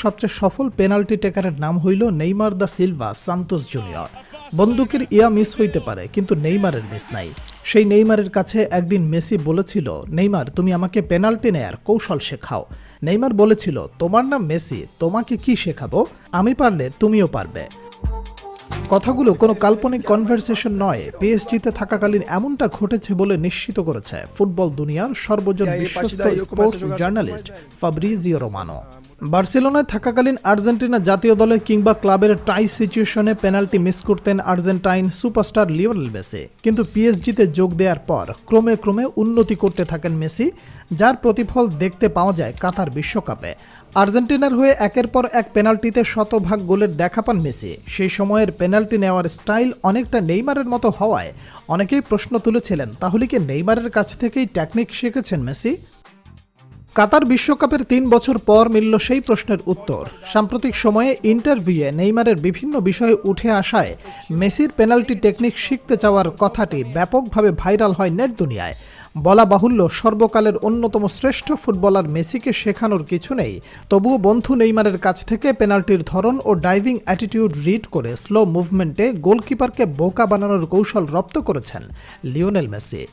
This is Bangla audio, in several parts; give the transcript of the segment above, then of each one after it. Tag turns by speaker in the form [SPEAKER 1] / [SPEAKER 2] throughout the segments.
[SPEAKER 1] সবচেয়ে সফল পেনাল্টি টেকারের নাম হইল Neymar da Silva Santos junior. বন্দুকের ইয়া মিস হইতে পারে, কিন্তু নেইমারের মিস নাই। সেই নেইমারের কাছে একদিন মেসি বলেছিল, নেইমার তুমি আমাকে পেনাল্টি নেয়ার কৌশল শেখাও। নেইমার বলেছিল, তোমার নাম মেসি, তোমাকে কি শেখাবো, আমি পারলে তুমিও পারবে। কথাগুলো কোনো কাল্পনিক কনভারসেশন নয়, পিএসজিতে থাকাকালীন এমনটা ঘটেছে বলে নিশ্চিত করেছে ফুটবল দুনিয়ার সর্বজন বিশ্বস্ত স্পোর্টস জার্নালিস্ট ফাব্রিজিও রোমানো। বার্সেলোনায় থাকাকালীন আর্জেন্টিনা জাতীয় দলে কিংবা ক্লাবের টাই সিচুয়েশনে পেনাল্টি মিস করতেন আর্জেন্টাইন সুপারস্টার লিওনেল মেসি, কিন্তু পিএসজিতে যোগ দেওয়ার পর ক্রমে ক্রমে উন্নতি করতে থাকেন মেসি, যার প্রতিফল দেখতে পাওয়া যায় কাতার বিশ্বকাপে। আর্জেন্টিনার হয়ে একের পর এক পেনাল্টিতে শতভাগ গোলের দেখা পান মেসি। সেই সময়ের পেনাল্টি নেওয়ার স্টাইল অনেকটা নেইমারের মতো হওয়ায় অনেকেই প্রশ্ন তুলেছিলেন, তাহলে কি নেইমারের কাছ থেকেই টেকনিক শিখেছেন মেসি? কাতার বিশ্বকাপের 3 বছর পর মিলল সেই প্রশ্নের উত্তর। সাম্প্রতিক সময়ে ইন্টারভিউয়ে নেইমারের বিভিন্ন বিষয়ে উঠে আসায় মেসির পেনাল্টি টেকনিক শিখতে চাওয়ার কথাটি ব্যাপকভাবে ভাইরাল হয় নেট দুনিয়ায়। বলা বাহুল্য, সর্বকালের অন্যতম শ্রেষ্ঠ ফুটবলার মেসিকে শেখানোর কিছু নেই, তবুও বন্ধু নেইমারের কাছ থেকে পেনাল্টির ধরন ও ডাইভিং অ্যাটিটিউড রিড করে স্লো মুভমেন্টে গোলকিপারকে বোকা বানানোর কৌশল রপ্ত করেছেন লিওনেল মেসি।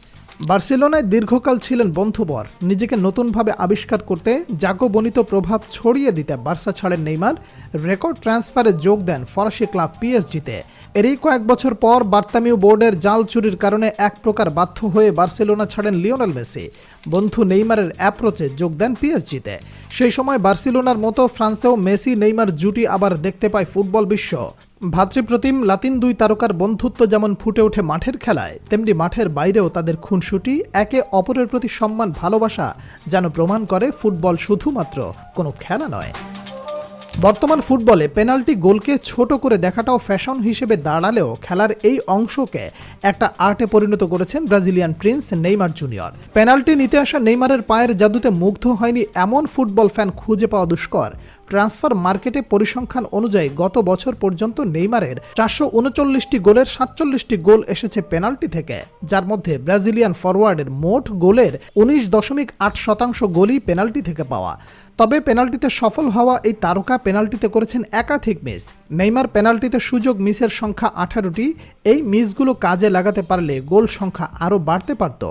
[SPEAKER 1] বার্সেলোনায় দীর্ঘকাল ছিলেন বন্ধুবর, নিজেকে নতুনভাবে আবিষ্কার করতে জাগবনিত প্রভাব ছড়িয়ে দিতে বার্সা ছাড়েন নেইমার, রেকর্ড ট্রান্সফারে যোগ দেন ফরাসি ক্লাব পিএসজিতে। এরই কয়েক বছর পর বার্তামিউ বোর্ডের জাল চুরির কারণে এক প্রকার বাধ্য হয়ে বার্সেলোনা ছাড়েন লিওনেল মেসি, বন্ধু নেইমারের অ্যাপ্রোচে যোগ দেন পিএসজিতে। সেই সময় বার্সেলোনার মতো ফ্রান্সেও মেসি নেইমার জুটি আবার দেখতে পায় ফুটবল বিশ্ব। ভ্রাতৃপ্রতিম লাতিন দুই তারকার বন্ধুত্ব যেমন ফুটে ওঠে মাঠের খেলায়, তেমনি মাঠের বাইরেও তাদের খুনসুটি, একে অপরের প্রতি সম্মান ভালোবাসা যেন প্রমাণ করে ফুটবল শুধুমাত্র কোনো খেলা নয়। বর্তমান ফুটবলে পেনাল্টি গোলকে ছোট করে দেখাটাও ফ্যাশন হিসেবে দাঁড়ালেও খেলার এই অংশকে একটা আর্টে পরিণত করেছেন Brazilian Prince Neymar junior. Penalty নিতে আসা নেইমারের পায়ের জাদুতে মুগ্ধ হয়নি এমন ফুটবল ফ্যান খুঁজে পাওয়া দুষ্কর। ট্রান্সফার মার্কেটে পরিসংখ্যান অনুযায়ী গত বছর পর্যন্ত নেইমারের 439টি গোলের 47টি গোল এসেছে পেনাল্টি থেকে, যার মধ্যে ব্রাজিলিয়ান ফরওয়ার্ডের মোট গোলের 19.8% গোলই পেনাল্টি থেকে পাওয়া। তবে পেনাল্টিতে সফল হওয়া এই তারকা পেনাল্টিতে করেছেন একাধিক মিস। নেইমার পেনাল্টিতে সুযোগ মিসের সংখ্যা 18টি। এই মিসগুলো কাজে লাগাতে পারলে গোল সংখ্যা আরও বাড়তে পারত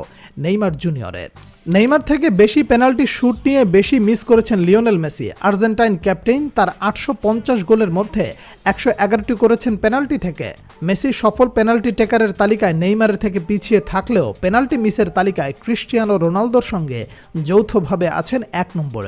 [SPEAKER 1] নেইমার জুনিয়রের। নেইমার থেকে বেশি পেনাল্টি শুট নিয়ে বেশি মিস করেছেন লিওনেল মেসি। আর্জেন্টাইন ক্যাপ্টেন তার 850 গোলের মধ্যে 111টি করেছেন পেনাল্টি থেকে। মেসি সফল পেনাল্টি টেকারের তালিকায় নেইমারের থেকে পিছিয়ে থাকলেও পেনাল্টি মিসের তালিকায় ক্রিস্টিয়ানো রোনালদোর সঙ্গে যৌথভাবে আছেন 1 নম্বরে।